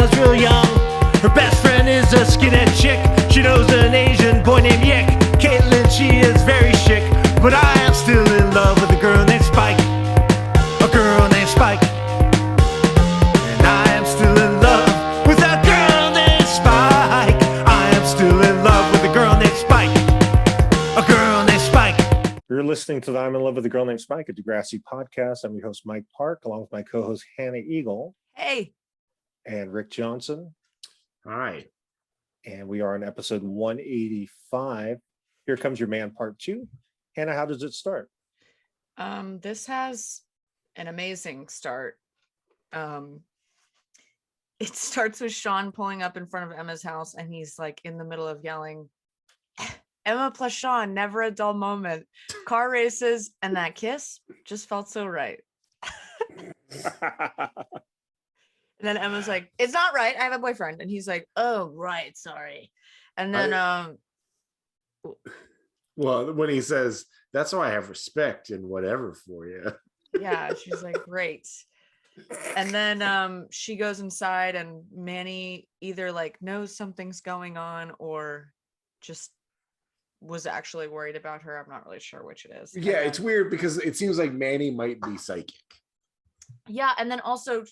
was real young. Her best friend is a skinhead chick. She knows an Asian boy named Yick. Caitlin, she is very chic, but I am still in love with a girl named Spike. A girl named Spike. And I am still in love with a girl named Spike. I am still in love with a girl named Spike. A girl named Spike. You're listening to the I'm in Love with a Girl Named Spike, a Degrassi podcast. I'm your host, Mike Park, along with my co-host, Hannah Eagle. Hey. And Rick Johnson. Hi. And we are on episode 185. Here Comes Your Man, part 2. Hannah, how does it start? This has an amazing start. It starts with Sean pulling up in front of Emma's house, and he's like in the middle of yelling, Emma plus Sean, never a dull moment. Car races, and that kiss just felt so right. And then Emma's like, it's not right. I have a boyfriend. And he's like, oh, right. Sorry. And then, well, when he says, that's why I have respect and whatever for you. Yeah, she's like, great. And then she goes inside, and Manny either like knows something's going on or just was actually worried about her. I'm not really sure which it is. Yeah, it's weird because it seems like Manny might be psychic. Yeah, and then also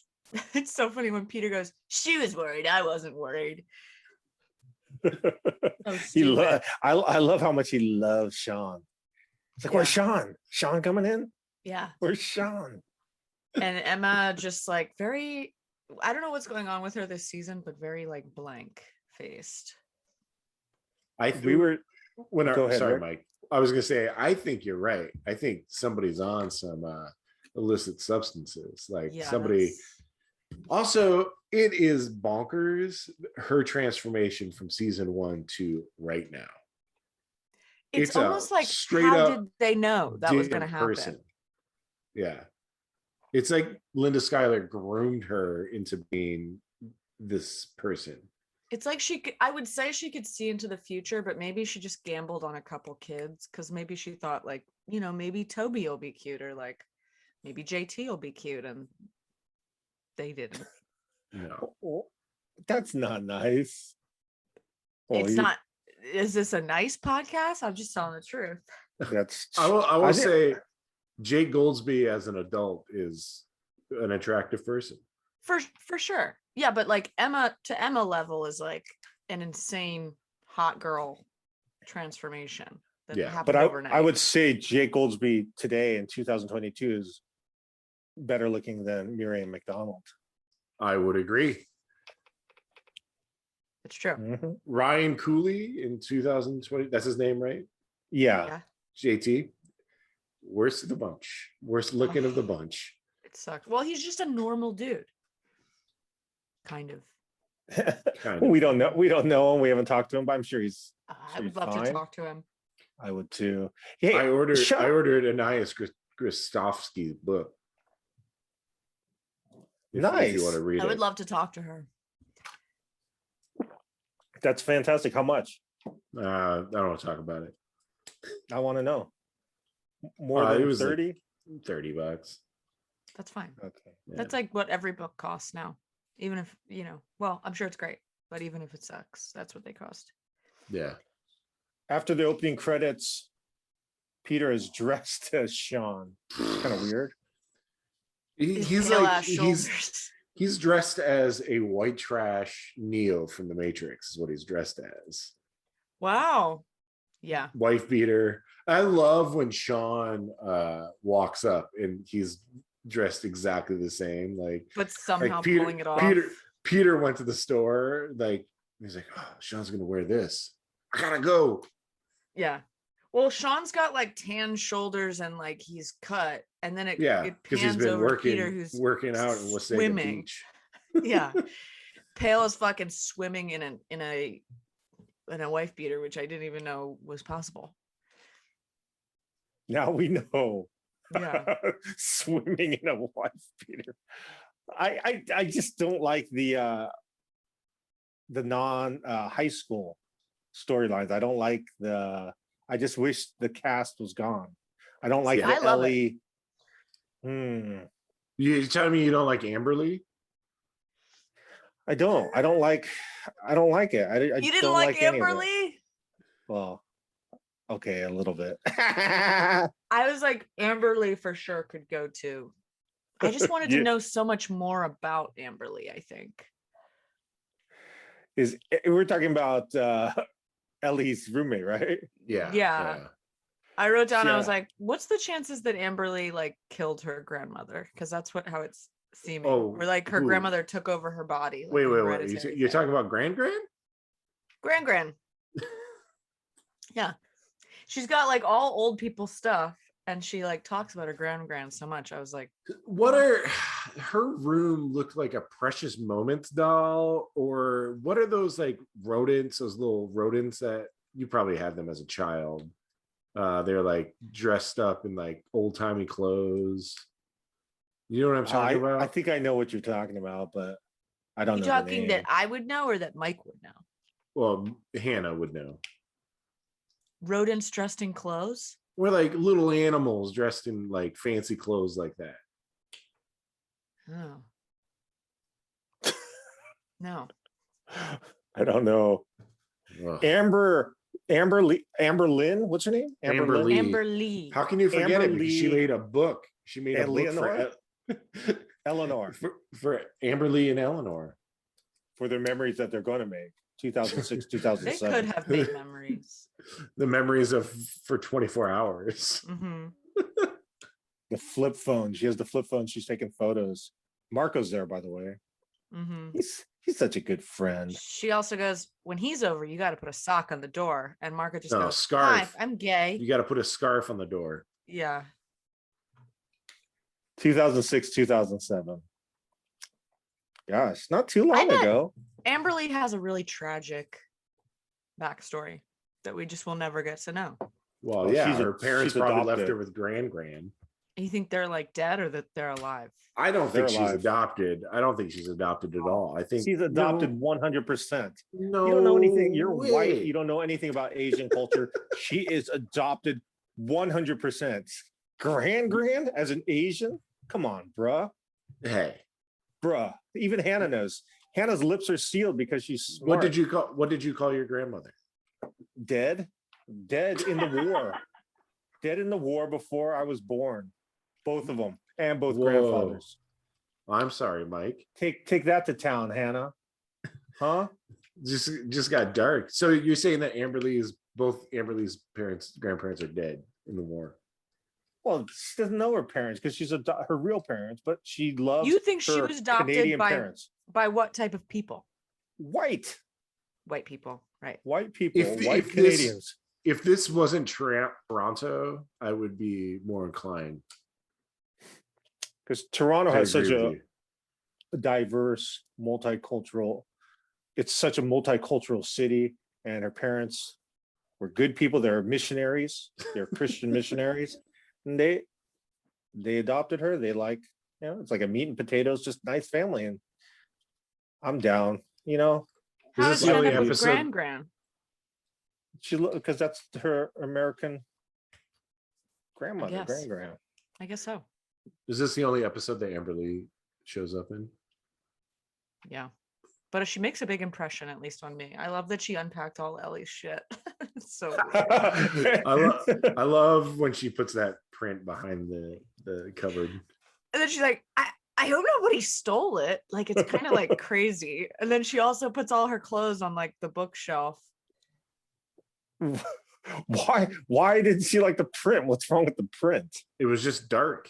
it's so funny when Peter goes, she was worried, I wasn't worried. So I love how much he loves Sean. It's like, where's Sean? Sean coming in? Yeah. Where's Sean? And Emma just like very, I don't know what's going on with her this season, but very like blank faced. Sorry, Rick. Mike. I was gonna say, I think you're right. I think somebody's on some illicit substances. Like somebody. Also, it is bonkers, her transformation from season 1 to right now. It's almost like, how did they know that was going to happen? Yeah. It's like Linda Schuyler groomed her into being this person. It's like I would say she could see into the future, but maybe she just gambled on a couple kids because maybe she thought like, maybe Toby will be cute, or like maybe JT will be cute, and they didn't. No, that's not nice. It's not. Is this a nice podcast? I'm just telling the truth. I will say Jake Goldsby as an adult is an attractive person. For sure. Yeah, but like Emma level is like an insane hot girl transformation that happened overnight. I would say Jake Goldsby today in 2022 is better looking than Miriam McDonald. I would agree. It's true. Mm-hmm. Ryan Cooley in 2020. That's his name, right? Yeah. JT. Worst of the bunch. Worst looking of the bunch. It sucks. Well, he's just a normal dude. Kind of. We don't know. We don't know him. We haven't talked to him, but I'm sure he's. I would love to talk to him. I would too. Hey, I ordered Anais Grostovsky's book. Nice. If you want to read I would love to talk to her. That's fantastic. How much? I don't want to talk about it. I want to know. More than 30? Like $30. That's fine. Okay. Yeah. That's like what every book costs now. Even if, well, I'm sure it's great, but even if it sucks, that's what they cost. Yeah. After the opening credits, Peter is dressed as Sean. Kind of weird. He's dressed as a white trash Neo from the Matrix is what he's dressed as. Wow. Yeah. Wife beater. I love when Sean walks up and he's dressed exactly the same, but somehow Peter, pulling it off. Peter went to the store, he's like, oh, Sean's gonna wear this. I gotta go. Yeah. Well, Sean's got like tan shoulders and like he's cut, and then it because he's been over Peter, who's working out and was swimming. Beach. Yeah, pale as fucking swimming in a wife beater, which I didn't even know was possible. Now we know. Yeah, swimming in a wife beater. I just don't like the non high school storylines. I don't like I just wish the cast was gone. I don't like the Ellie. You're telling me you don't like Amberlee? I don't like it. I You didn't don't like any of it. Amberlee? Well, okay, a little bit. I was like, Amberlee for sure could go too. I just wanted to know so much more about Amberlee, I think. We're talking about Ellie's roommate, right? Yeah. I wrote down, I was like, what's the chances that Amberlee like killed her grandmother? Because that's how it's seeming. Oh, or like her who? grandmother took over her body. Like Wait. a You're hereditary talking thing. about Grand? Gran. Yeah. She's got like all old people stuff. And she like talks about her gran so much. I was like, What are her room looked like a Precious Moments doll, or what are those like rodents, those little rodents that you probably had them as a child? They're like dressed up in like old-timey clothes. You know what I'm talking about? I think I know what you're talking about, but I don't know. You talking that I would know or that Mike would know? Well, Hannah would know. Rodents dressed in clothes? We're like little animals dressed in like fancy clothes like that. Oh. No. I don't know. Ugh. Amberlynn, what's her name? Amberlee. Amberlee. How can you forget it? Because she Amberlee. made a book. She made a And book Leonore? Eleanor, for Amberlee and Eleanor. for their memories that they're going to make. 2006, They 2007. could have made memories. The memories of for 24 hours. Mm-hmm. The flip phone. She has the flip phone. She's taking photos. Marco's there, by the way. Mm-hmm. He's such a good friend. She also goes, when he's over, you got to put a sock on the door. And Marco just No, goes, scarf. Hi, I'm gay. You got to put a scarf on the door. Yeah. 2006, 2007. Gosh, not too long ago. Amberlee has a really tragic backstory that we just will never get to know. Well, Oh, yeah, her parents she's probably left adopted. her with Gran. You think they're like dead or that they're alive? I don't They're think she's alive. adopted. I don't think she's adopted at all. I think She's adopted 100%. No, You don't know anything. You're way. white. You don't know anything about Asian culture. She is adopted 100%. Gran as an Asian? Come on, bruh. Hey, Bruh. Even Hannah knows. Hannah's lips are sealed because she's smart. what did you call your grandmother? Dead in the war. Dead in the war before I was born. Both of them and both Whoa. grandfathers. I'm sorry, Mike. Take that to town, Hannah. Huh? Just got dark. So you're saying that both Amberlee's grandparents are dead in the war? Well, she doesn't know her parents because she's her real parents, but she loves. You think she her was adopted Canadian by parents. by what type of people? White People, right? white people, white if Canadians. If this wasn't Toronto, I would be more inclined. Because Toronto I has such agree a with you. diverse, multicultural. It's such a multicultural city, and her parents were good people. They're missionaries. They're Christian missionaries, and they adopted her. They it's like a meat and potatoes, just nice family, and I'm down. How Is did this she the end only up with episode? Gran? Because that's her American grandmother, guess. grand. I guess so. Is this the only episode that Amberlee shows up in? Yeah. But she makes a big impression, at least on me. I love that she unpacked all Ellie's shit. So I love when she puts that print behind the cupboard. And then she's like, I hope nobody stole it. Like, it's kind of like crazy. And then she also puts all her clothes on like the bookshelf. Why didn't she like the print? What's wrong with the print? It was just dark.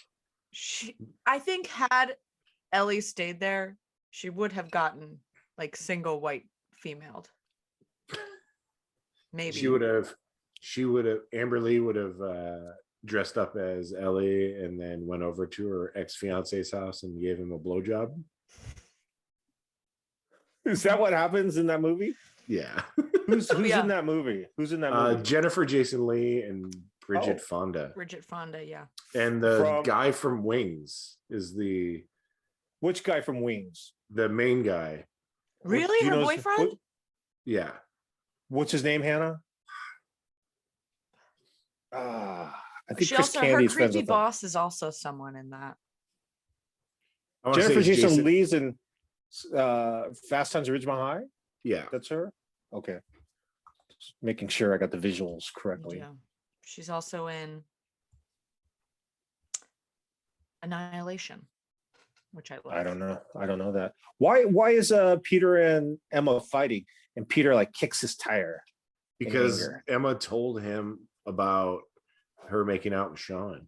I think had Ellie stayed there, she would have gotten like single white femaled. Maybe She would have Amberlee would have dressed up as Ellie and then went over to her ex-fiance's house and gave him a blowjob. Is that what happens in that movie? Yeah. Who's Yeah. in that movie? Who's in that movie? Jennifer Jason Leigh and Bridget Fonda. Bridget Fonda, yeah. And the guy from Wings is Which guy from Wings? the main guy. Really? Do you Her know boyfriend? Yeah. What's his name, Hannah? I think She Chris also, Candy her is friends creepy with them. boss is also someone in that. I wanna say Jennifer it's Jason Leigh's in Fast Times at Ridgemont High. Yeah. That's her. Okay. Just making sure I got the visuals correctly. Yeah. She's also in Annihilation, which I love. I don't know. I don't know that. Why is Peter and Emma fighting? And Peter like kicks his tire. in Because anger. Emma told him about her making out with Sean.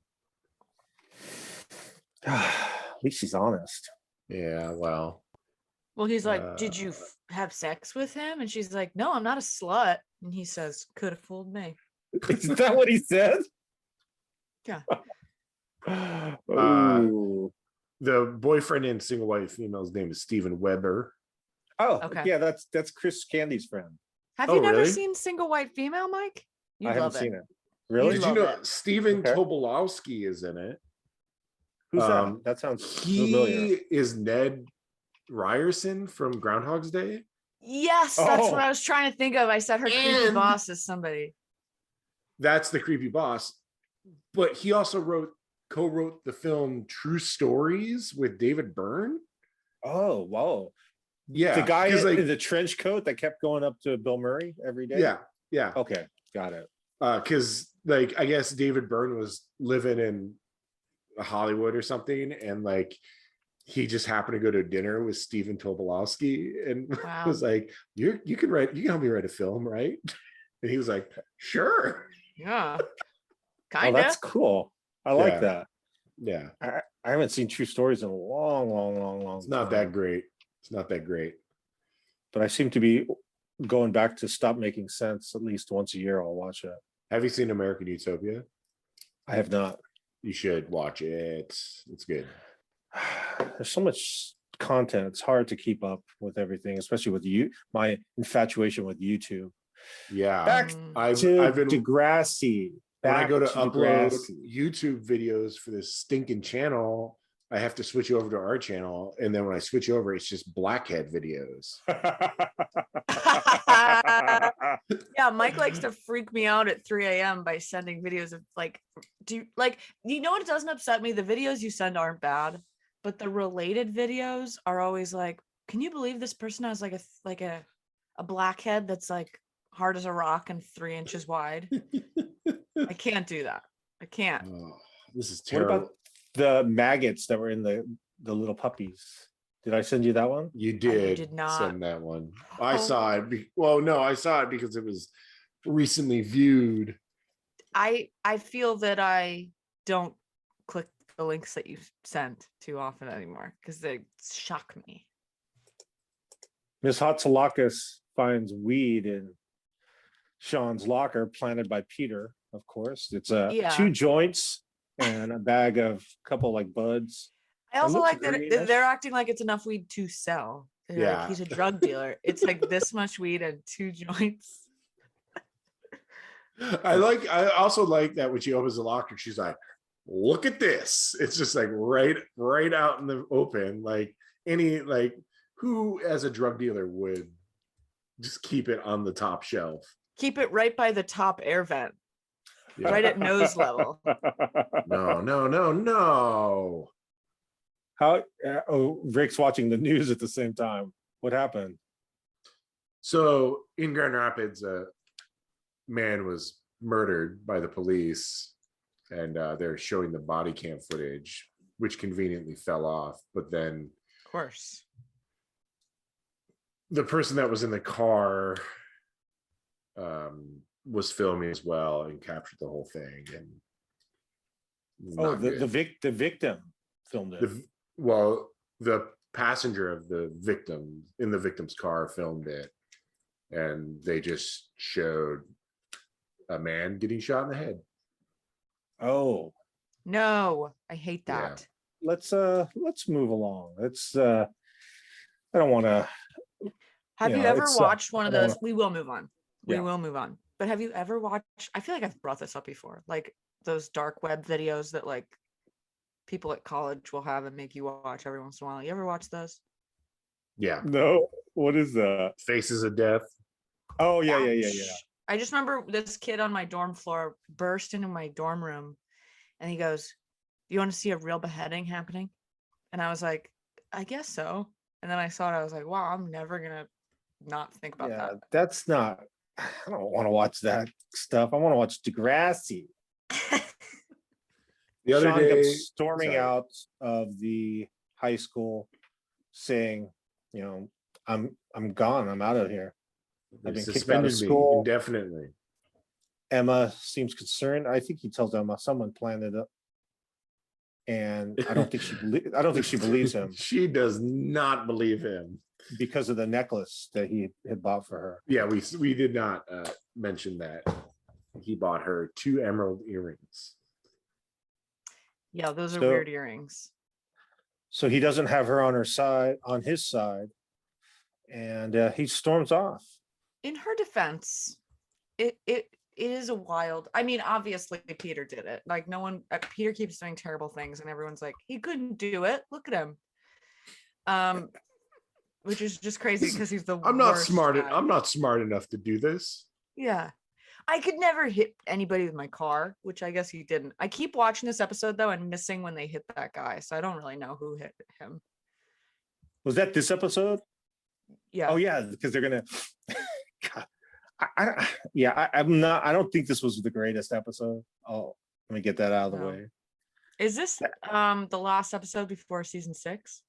At least she's honest. Yeah, well. Well, he's like, did you have sex with him? And she's like, no, I'm not a slut. And he says, could have fooled me. Is that what he said? Yeah. Ooh. The boyfriend in Single White Female's name is Steven Weber. Oh, Okay. yeah, that's Chris Candy's friend. Have Oh, you never really? seen Single White Female, Mike? You I haven't love seen it. it. Really? Did you love know it. Steven Okay. Tobolowsky is in it? Who's Um, that? That sounds He familiar. is Ned Ryerson from Groundhog's Day. Yes, that's Oh. what I was trying to think of. I said her creepy And- boss is somebody. That's the creepy boss. But he also co-wrote the film True Stories with David Byrne. Oh, wow. Yeah, The guy 'cause, in the trench coat that kept going up to Bill Murray every day. yeah. Okay, got it. Because like I guess David Byrne was living in Hollywood or something, and like he just happened to go to dinner with Steven Tobolowsky and Wow. was like, you can help me write a film, right? And he was like, sure. Yeah. Oh, Kind of. that's cool. I like Yeah. that. Yeah, I haven't seen True Stories in a long it's not that great. It's not that great. But I seem to be going back to Stop Making Sense at least once a year. I'll watch it. Have you seen American Utopia? I have not. You should watch it. It's good. There's so much content. It's hard to keep up with everything, especially with you. My infatuation with YouTube. Yeah. Back I've been Degrassi. when I Back go to upload Degrassi. YouTube videos for this stinking channel, I have to switch over to our channel. And then when I switch over, it's just blackhead videos. Yeah, Mike likes to freak me out at 3 a.m. by sending videos of like, you know what doesn't upset me? The videos you send aren't bad, but the related videos are always like, can you believe this person has like a blackhead that's like hard as a rock and 3 inches wide? I can't do that. I can't. Oh, this is What terrible. about the maggots that were in the little puppies? Did I send you that one? You did, did not. send that one. I Oh. saw it. No, I saw it because it was recently viewed. I feel that I don't click the links that you sent too often anymore because they shock me. Miss Hatzalakis finds weed in Sean's locker, planted by Peter, of course. It's Yeah. 2 joints and a bag of couple like buds. I also looks like that greenish. they're acting like it's enough weed to sell. They're like, Yeah. he's a drug dealer. It's like this much weed and 2 joints. I also like that when she opens the locker, she's like, look at this. It's just like right out in the open. Like who as a drug dealer would just keep it on the top shelf? Keep it right by the top air vent, Yeah. right at nose level. No. How? Rick's watching the news at the same time. What happened? So in Grand Rapids, a man was murdered by the police, and they're showing the body cam footage, which conveniently fell off. But then Of course. the person that was in the car was filming as well and captured the whole thing. And not good. The victim filmed it. The passenger of the victim in the victim's car filmed it, and they just showed a man getting shot in the head. Oh, No, I hate Yeah. that. let's move along. I don't want to. Have Yeah, you ever it's, watched one I of don't those? wanna- We will move on. We Yeah. will move on. But have you ever watched? I feel like I've brought this up before. Like those dark web videos that like people at college will have and make you watch every once in a while. You ever watch those? Yeah. No, what is that? Faces of Death. Oh yeah. I just remember this kid on my dorm floor burst into my dorm room and he goes, "You want to see a real beheading happening?" And I was like, "I guess so." And then I saw it, I was like, wow, I'm never gonna not think about Yeah, that. that's not. I don't want to watch that stuff. I want to watch Degrassi. The other Sean day, comes storming sorry. out of the high school, saying, I'm gone. I'm out of here. They I've been kicked out of suspended me school. indefinitely. Emma seems concerned. I think he tells Emma someone planned it up, and I don't think she believes him She does not believe him. because of the necklace that he had bought for her. Yeah, we did not mention that he bought her 2 emerald earrings. Yeah, those are So- weird earrings. So he doesn't have her on his side, and he storms off. In her defense, it is a wild. I mean, obviously Peter did it. Like no one. Peter keeps doing terrible things, and everyone's like, he couldn't do it. Look at him. Which is just crazy because he's the. I'm not worst smart. guy. I'm not smart enough to do this. Yeah. I could never hit anybody with my car, which I guess he didn't. I keep watching this episode though and missing when they hit that guy, so I don't really know who hit him. Was that this episode? Yeah. Oh yeah, because they're gonna. God, I'm not. I don't think this was the greatest episode. Oh, let me get that out of the No. way. Is this the last episode before season 6?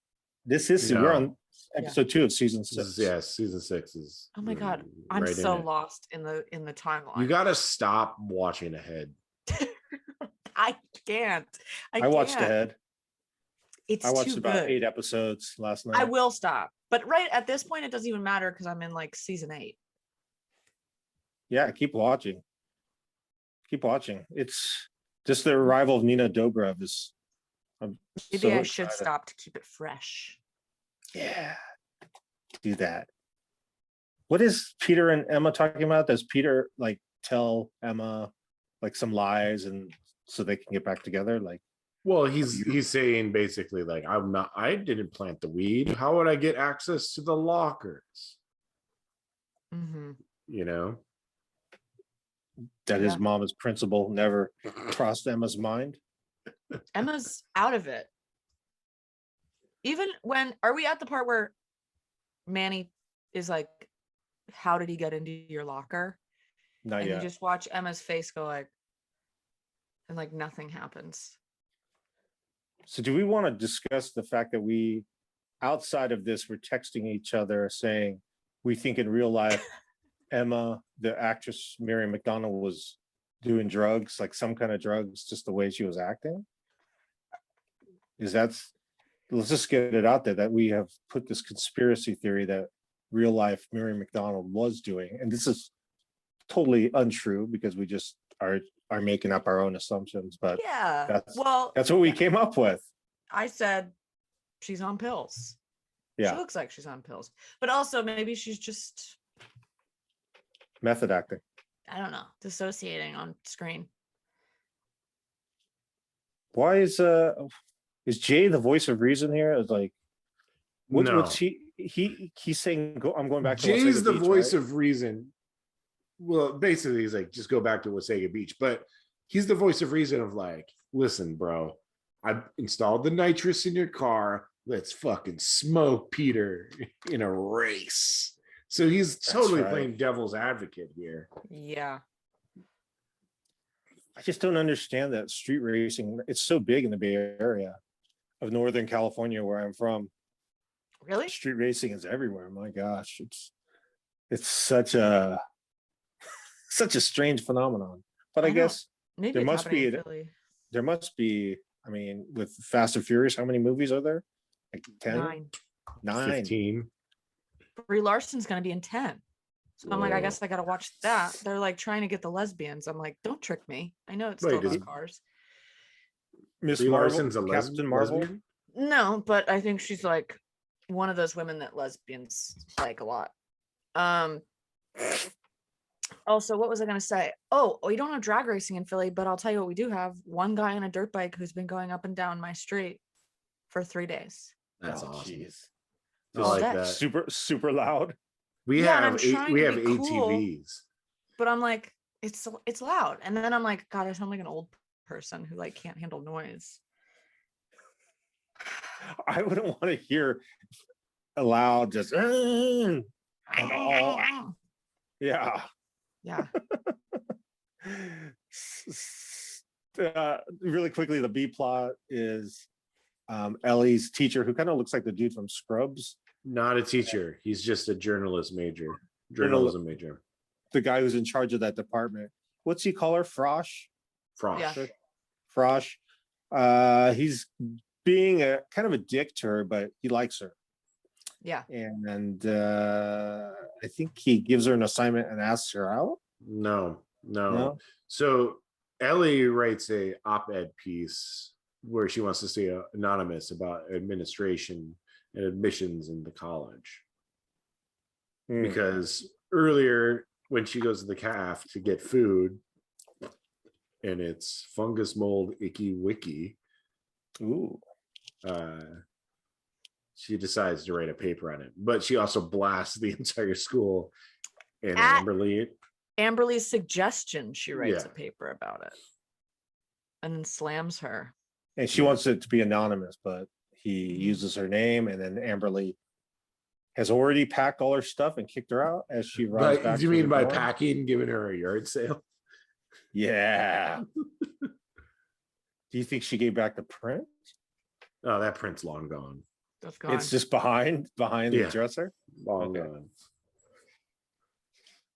This is No. we're on episode 2 of season 6. Season 6 is. Oh my god, I'm right in so it. lost in the timeline. You gotta stop watching ahead. I can't. I watched can't. ahead. It's I watched too about good. 8 episodes last night. I will stop, but right at this point, it doesn't even matter because I'm in like season 8. Yeah, keep watching. Keep watching. It's just the arrival of Nina Dobrev is. I'm Maybe so I should excited. stop to keep it fresh. Yeah, do that. What is Peter and Emma talking about? Does Peter like tell Emma like some lies and so they can get back together? Like, Well, he's saying basically like I didn't plant the weed. How would I get access to the lockers? Mm-hmm. You know? that his Yeah. mom is principal never crossed Emma's mind. Emma's out of it. Even when are we at the part where Manny is like, how did he get into your locker? Not And yet. you just watch Emma's face go like, and like nothing happens. So do we want to discuss the fact that we, outside of this, we're texting each other saying we think in real life Emma, the actress Mary McDonald, was doing drugs, like some kind of drugs, just the way she was acting? Let's just get it out there that we have put this conspiracy theory that real life Mary McDonald was doing, and this is totally untrue because we just are making up our own assumptions, but Yeah. that's Well, that's what we came up with. I said she's on pills. Yeah, She looks like she's on pills. But also maybe she's just, method acting. I don't know, dissociating on screen. Why is Jay the voice of reason here? Is like No. what's he's saying I'm going back to Jay's Wasaga the Beach, voice right? of reason. Well, basically, he's like, just go back to Wasaga Beach. But he's the voice of reason of like, listen, bro, I installed the nitrous in your car. Let's fucking smoke Peter in a race. So he's totally right. playing devil's advocate here. Yeah. I just don't understand that street racing. It's so big in the Bay Area of Northern California, where I'm from. Really? Street racing is everywhere. My gosh, it's such a strange phenomenon. But I I know. guess Maybe there it's must happening be in Philly. there must be. I mean, with Fast and Furious, how many movies are there? Like 10? 9. 15. Brie Larson's gonna be in 10. So I'm like, I Whoa. guess I gotta watch that. They're like trying to get the lesbians. I'm like, don't trick me. I know it's Wait, still is- about cars. Miss Brie Marvel, Larson's a Captain Marvel. lesbian? No, but I think she's like one of those women that lesbians like a lot. Also, what was I gonna say? Oh, we don't have drag racing in Philly, but I'll tell you what we do have. One guy on a dirt bike who's been going up and down my street for 3 days. That's Oh, awesome. jeez. I All like day. that. Super loud. We Yeah, and I'm have trying we to have be cool. ATVs. But I'm like, it's loud. And then I'm like, God, I sound like an old person who like can't handle noise. I wouldn't want to hear a loud just and all, yeah. Yeah. Really quickly, the B plot is Ellie's teacher, who kind of looks like the dude from Scrubs. Not a teacher. He's just a journalism major. The guy who's in charge of that department. What's he call her? Frosh? Frosh. Yeah. Frosh. He's being a kind of a dick to her, but he likes her. Yeah. And I think he gives her an assignment and asks her out. No. No? So Ellie writes a op-ed piece where she wants to stay anonymous about administration and admissions in the college. Because earlier when she goes to the caf to get food and it's fungus, mold, icky wicky, Ooh. she decides to write a paper on it, but she also blasts the entire school and At Amberlee's suggestion, she writes a paper about it and then slams her. And she wants it to be anonymous, but he uses her name, and then Amberlee has already packed all her stuff and kicked her out as she runs back. Do you mean by packing, giving her a yard sale? Yeah. Do you think she gave back the print? Oh, that print's long gone. That's gone. It's just behind the dresser. Long gone.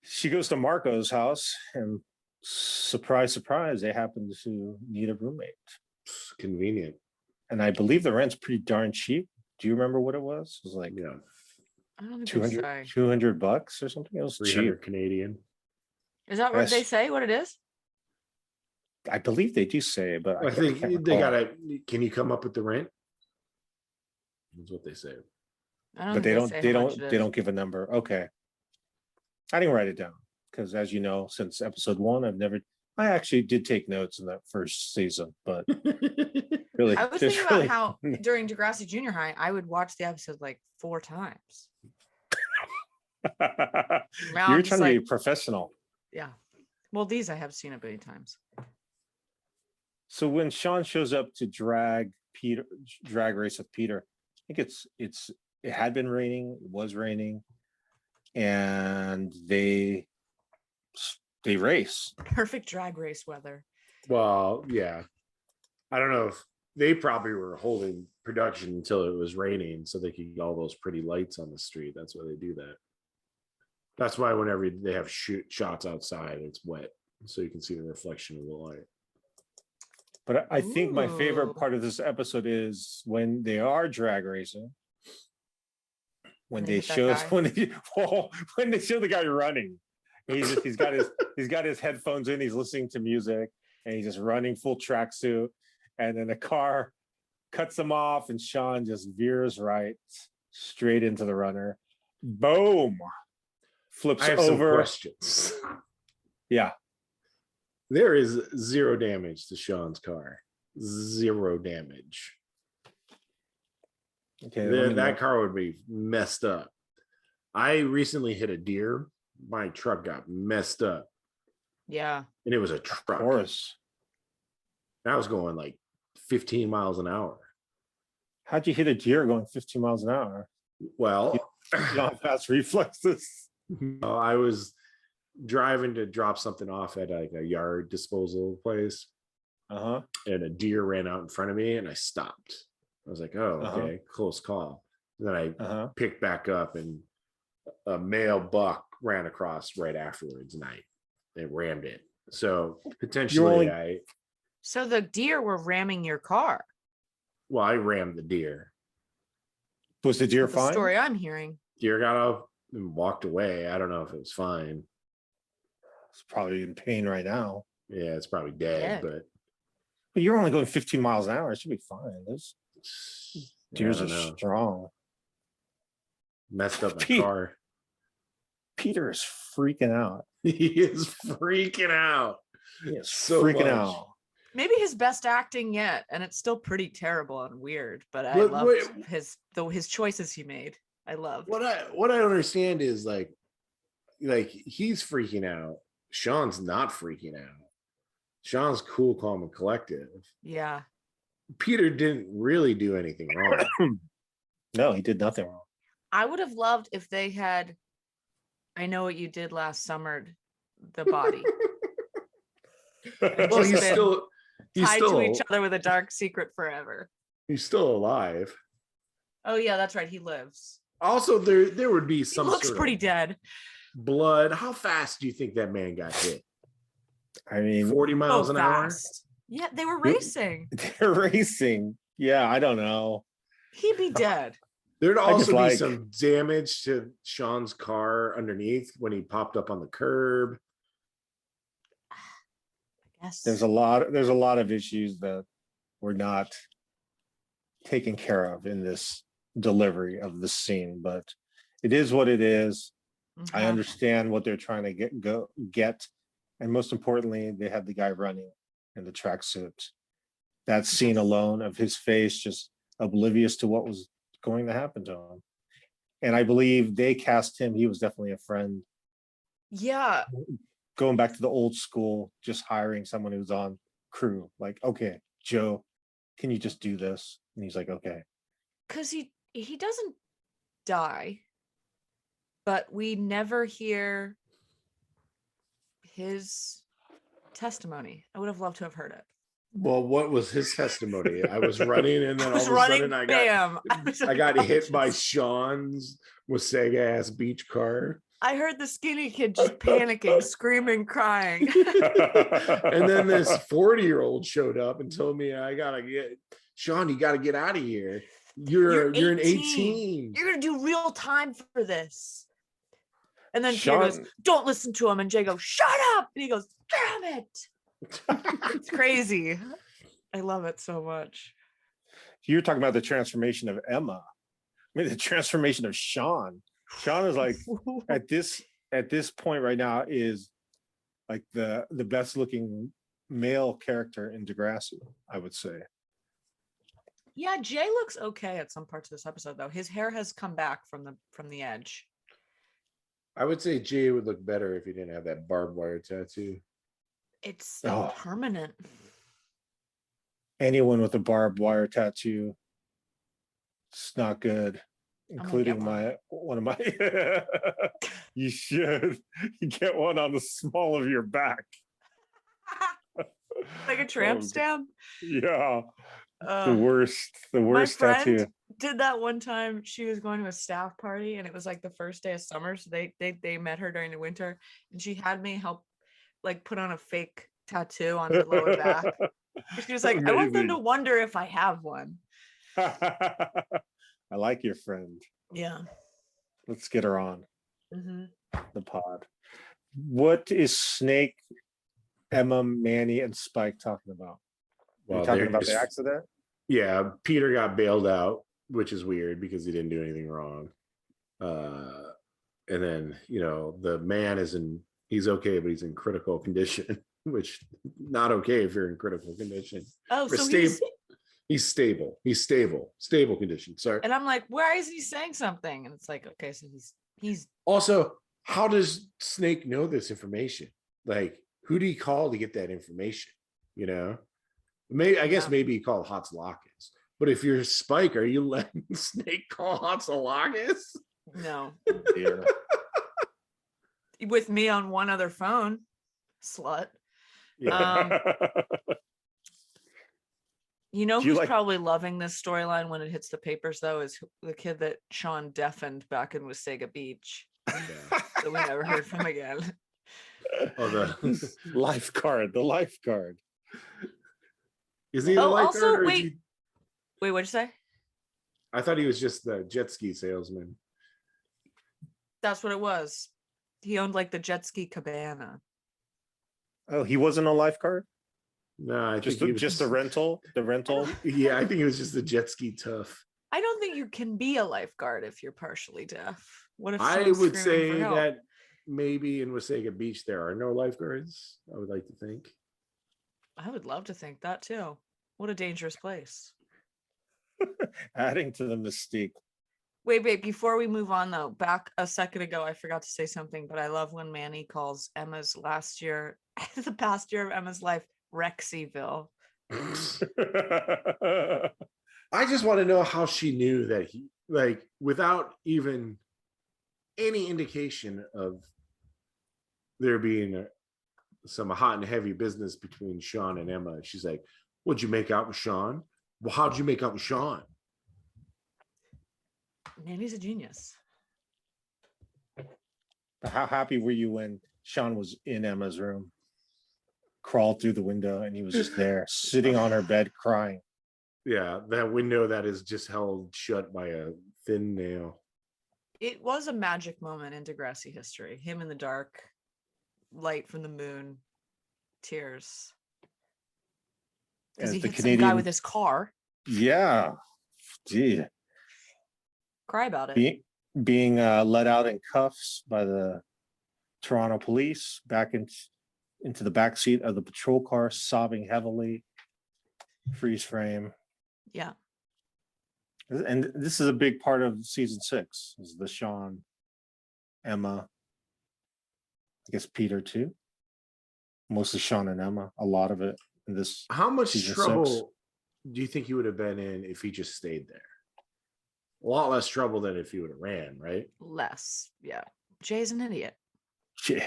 She goes to Marco's house, and surprise, surprise, they happen to need a roommate. Convenient. And I believe the rent's pretty darn cheap. Do you remember what it was? It was like I don't think they say. $200 or something. It was 300 cheap. Canadian. Is that what they say? What it is? I believe they do say, but I think they gotta. Can you come up with the rent? That's what they say. But they don't give a number. Okay. I didn't write it down because, as you know, since episode 1, I actually did take notes in that first season, but really, I was thinking about how during Degrassi Junior High, I would watch the episode like 4 times. You're trying to be professional. Yeah. Well, these I have seen it many times. So when Sean shows up to drag race with Peter, I think it had been raining, it was raining, and they race. Perfect drag race weather. Well, yeah. I don't know if they probably were holding production until it was raining so they could get all those pretty lights on the street. That's why they do that. That's why whenever they have shots outside, it's wet, so you can see the reflection of the light. But I think my favorite part of this episode is when they are drag racing. When they show the guy running, he's got his headphones in, he's listening to music, and he's just running full tracksuit, and then the car cuts him off, and Sean just veers right straight into the runner. Boom! Flips I have over. Some questions. Yeah. There is 0 damage to Sean's car. 0 damage. Okay. That car would be messed up. I recently hit a deer. My truck got messed up. Yeah. And it was a truck. Of course. I was going like 15 miles an hour. How'd you hit a deer going 15 miles an hour? Well, you don't have fast reflexes. I was driving to drop something off at like a yard disposal place. And a deer ran out in front of me and I stopped. I was like, oh, okay, close call. And then I picked back up and a male buck ran across right afterwards and it rammed it. So potentially So the deer were ramming your car. Well, I rammed the deer. Was the deer That's fine? the story I'm hearing. Deer got up and walked away. I don't know if it was fine. It's probably in pain right now. Yeah, it's probably dead. But you're only going 15 miles an hour. It should be fine. Those deers are strong. Messed up my car. Peter is freaking out. He is freaking out. He is so freaking out. Maybe his best acting yet, and it's still pretty terrible and weird. But I loved his choices he made. I love what I don't understand is like he's freaking out. Sean's not freaking out. Sean's cool, calm, and collective. Yeah. Peter didn't really do anything wrong. No, he did nothing wrong. I would have loved if they had I Know What You Did Last Summer, the body. Well, Just been he's tied to still each other with a dark secret forever. he's still alive. Oh yeah, that's right. He lives. Also, there would be He some looks sort pretty of dead. blood. How fast do you think that man got hit? I mean, 40 miles So an hour? fast. Yeah, they were racing. they're racing. Yeah, I don't know. He'd be dead. There'd I just also be like- some damage to Sean's car underneath when he popped up on the curb. Yes. There's a lot of issues that were not taken care of in this delivery of the scene, but it is what it is. I understand what they're trying to get, and most importantly, they had the guy running in the tracksuit. That scene alone of his face, just oblivious to what was going to happen to him. And I believe they cast him. He was definitely a friend. Yeah. Going back to the old school, just hiring someone who's on crew. Like, okay, Joe, can you just do this? And he's like, okay. Because he doesn't die, but we never hear his testimony. I would have loved to have heard it. Well, what was his testimony? I was running, and then all of a sudden I got hit by Sean's Wasaga ass beach car. I heard the skinny kid just panicking, screaming, crying. And then this 40-year-old showed up and told me Sean, you got to get out of here. You're an 18. You're gonna do real time for this. And then Sean Peter goes, "Don't listen to him." And Jay goes, "Shut up!" And he goes, "Damn it!" It's crazy. I love it so much. You're talking about the transformation of Emma. I mean, the transformation of Sean. Sean is like at this point right now is like the best looking male character in Degrassi, I would say. Yeah, Jay looks okay at some parts of this episode, though. His hair has come back from the edge. I would say Jay would look better if he didn't have that barbed wire tattoo. It's Oh. permanent. Anyone with a barbed wire tattoo, it's not good. Including one of my you should get one on the small of your back. Like a tramp stamp. Yeah. Uh, The worst tattoo. friend did that one time. She was going to a staff party, and it was like the first day of summer, so they met her during the winter, and she had me help like put on a fake tattoo on her lower back. She was like, I want them to wonder if I have one. I like your friend. Yeah. Let's get her on Mm-hmm. the pod. What is Snake, Emma, Manny, and Spike talking about? Well, talking about the accident? Yeah, Peter got bailed out, which is weird because he didn't do anything wrong. And then, the man he's okay, but he's in critical condition, which not okay if you're in critical condition. Oh, so he's stable condition. Sorry. And I'm like, why isn't he saying something? And it's like, okay, so he's also, how does Snake know this information? Like, who do he call to get that information? Maybe maybe he called Hatzlakis. But if you're Spike, are you letting Snake call Hatzlakis? no. Dear. With me on one other phone, slut. Yeah. Who's probably loving this storyline when it hits the papers, though, is the kid that Sean deafened back in Wasaga Beach. Yeah. That we never heard from again. Oh, the lifeguard. Is he the lifeguard? Also, wait, what'd you say? I thought he was just the jet ski salesman. That's what it was. He owned like the jet ski cabana. Oh, he wasn't a lifeguard? No, I Just think the rental. The rental. Yeah, I think it was just the jet ski tough. I don't think you can be a lifeguard if you're partially deaf. What if I someone's would screaming say for help? that maybe in Wasaga Beach there are no lifeguards. I would like to think. I would love to think that too. What a dangerous place. Adding to the mystique. Wait, before we move on though, back a second ago, I forgot to say something, but I love when Manny calls Emma's last year, the past year of Emma's life, Rexyville. I just want to know how she knew that like without even any indication of there being some hot and heavy business between Sean and Emma. She's like, "What'd you make out with Sean? Well, how'd you make out with Sean?" Manny's a genius. How happy were you when Sean was in Emma's room, crawled through the window, and he was just there, sitting on her bed, crying? Yeah, that window that is just held shut by a thin nail. It was a magic moment in Degrassi history. Him in the dark, light from the moon, tears. Because As he the hit some guy Canadian- with his car. Yeah, gee, Cry about it. being let out in cuffs by the Toronto police, back into the back seat of the patrol car, sobbing heavily. Freeze frame. Yeah. And this is a big part of season 6, is the Sean, Emma, I guess Peter too. Mostly Sean and Emma, a lot of it in this. How much season trouble 6. do you think he would have been in if he just stayed there? A lot less trouble than if he would have ran, right? Less. Yeah. Jay's an idiot. Gee.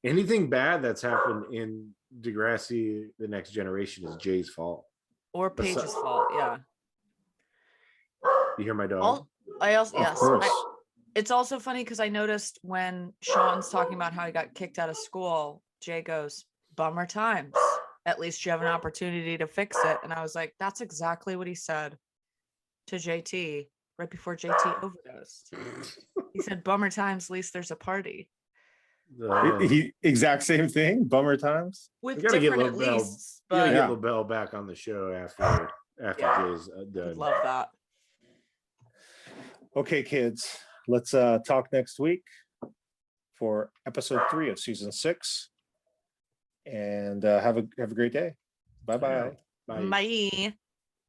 Anything bad that's happened in Degrassi, The Next Generation, is Jay's fault. Or Paige's fault. Yeah. You hear my dog? I also, Of yes. course. It's also funny because I noticed when Sean's talking about how he got kicked out of school, Jay goes, "Bummer times. At least you have an opportunity to fix it." And I was like, that's exactly what he said to JT right before JT overdosed. He said, "Bummer times, at least there's a party." He exact same thing. Bummer times. With We gotta get different at LaBelle. least, You gotta but get Yeah. LaBelle back on the show after Yeah. Jay's I'd done. love that. Okay, kids, let's talk next week for episode 3 of season 6. And have a great day. Bye-bye. Bye. Bye.